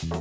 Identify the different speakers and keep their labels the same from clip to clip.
Speaker 1: Hey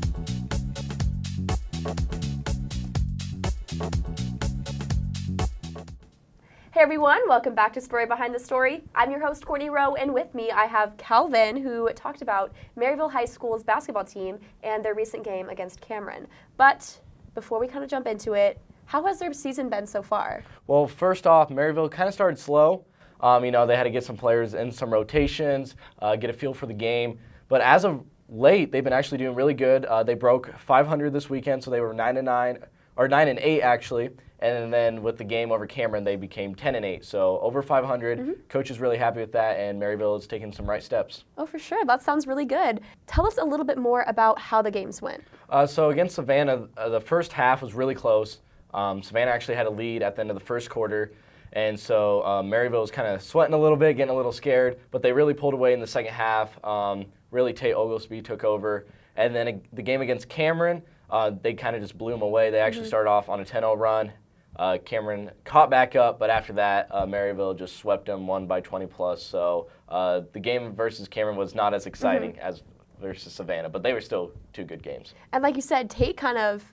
Speaker 1: everyone, welcome back to Story Behind the Story. I'm your host, Courtney Rowe, and with me I have Calvin, who talked about Maryville High School's basketball team and their recent game against Cameron. But before we kind of jump into it, how has their season been so far?
Speaker 2: Well, first off, Maryville kind of started slow. They had to get some players in some rotations, get a feel for the game. But as of late, they've been actually doing really good. They broke 500 this weekend, so they were 9-9, or 9-8 actually. And then with the game over Cameron, they became 10-8. So over 500. Coach is really happy with that, and Maryville is taking some right steps.
Speaker 1: Oh, for sure. That sounds really good. Tell us a little bit more about how the games went.
Speaker 2: So against Savannah, the first half was really close. Savannah actually had a lead at the end of the first quarter. And so Maryville was kind of sweating a little bit, getting a little scared. But they really pulled away in the second half. Really, Tate Oglesby took over. And then the game against Cameron, they kind of just blew them away. They actually started off on a 10-0 run. Cameron caught back up, but after that, Maryville just swept them, won by 20 plus. So the game versus Cameron was not as exciting as versus Savannah, but they were still two good games.
Speaker 1: And like you said, Tate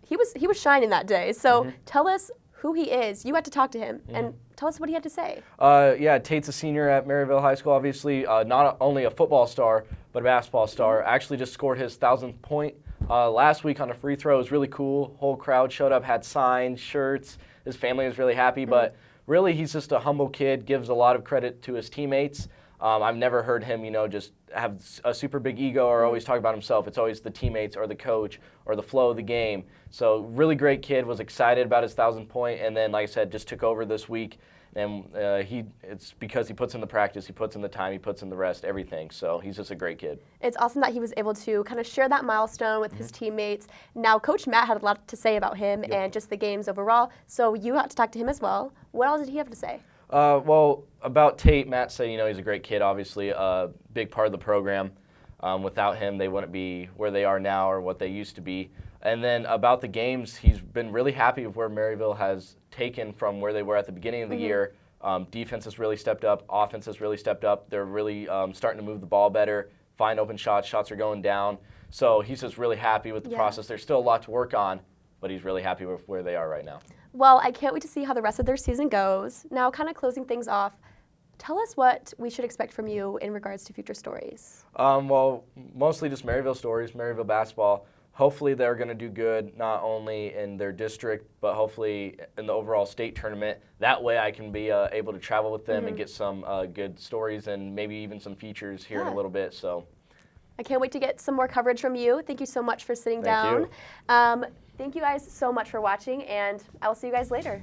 Speaker 1: he was shining that day. So tell us who he is. You had to talk to him, and tell us what he had to say.
Speaker 2: Tate's a senior at Maryville High School, obviously. Not only a football star, but a basketball star. Actually just scored his 1,000th point last week on a free throw. It was really cool. Whole crowd showed up, had signs, shirts. His family was really happy, but really he's just a humble kid, gives a lot of credit to his teammates. I've never heard him, just have a super big ego or always talk about himself. It's always the teammates or the coach or the flow of the game. So really great kid, was excited about his 1,000th point, and then, like I said, just took over this week. And it's because he puts in the practice, he puts in the time, he puts in the rest, everything. So he's just a great kid.
Speaker 1: It's awesome that he was able to kind of share that milestone with his teammates. Now, Coach Matt had a lot to say about him and just the games overall. So you had to talk to him as well. What else did he have to say?
Speaker 2: Well, about Tate, Matt said, he's a great kid, obviously, a big part of the program. Without him, they wouldn't be where they are now or what they used to be. And then about the games, he's been really happy with where Maryville has taken from where they were at the beginning of the year. Defense has really stepped up. Offense has really stepped up. They're really starting to move the ball better, find open shots. Shots are going down. So he's just really happy with the process. There's still a lot to work on, but he's really happy with where they are right now.
Speaker 1: Well, I can't wait to see how the rest of their season goes. Now, kind of closing things off, tell us what we should expect from you in regards to future stories.
Speaker 2: Well, mostly just Maryville stories, Maryville basketball. Hopefully they're going to do good, not only in their district, but hopefully in the overall state tournament. That way I can be able to travel with them and get some good stories and maybe even some features here in a little bit. So
Speaker 1: I can't wait to get some more coverage from you. Thank you so much for sitting down.
Speaker 2: Thank you.
Speaker 1: Thank you guys so much for watching, and I will see you guys later.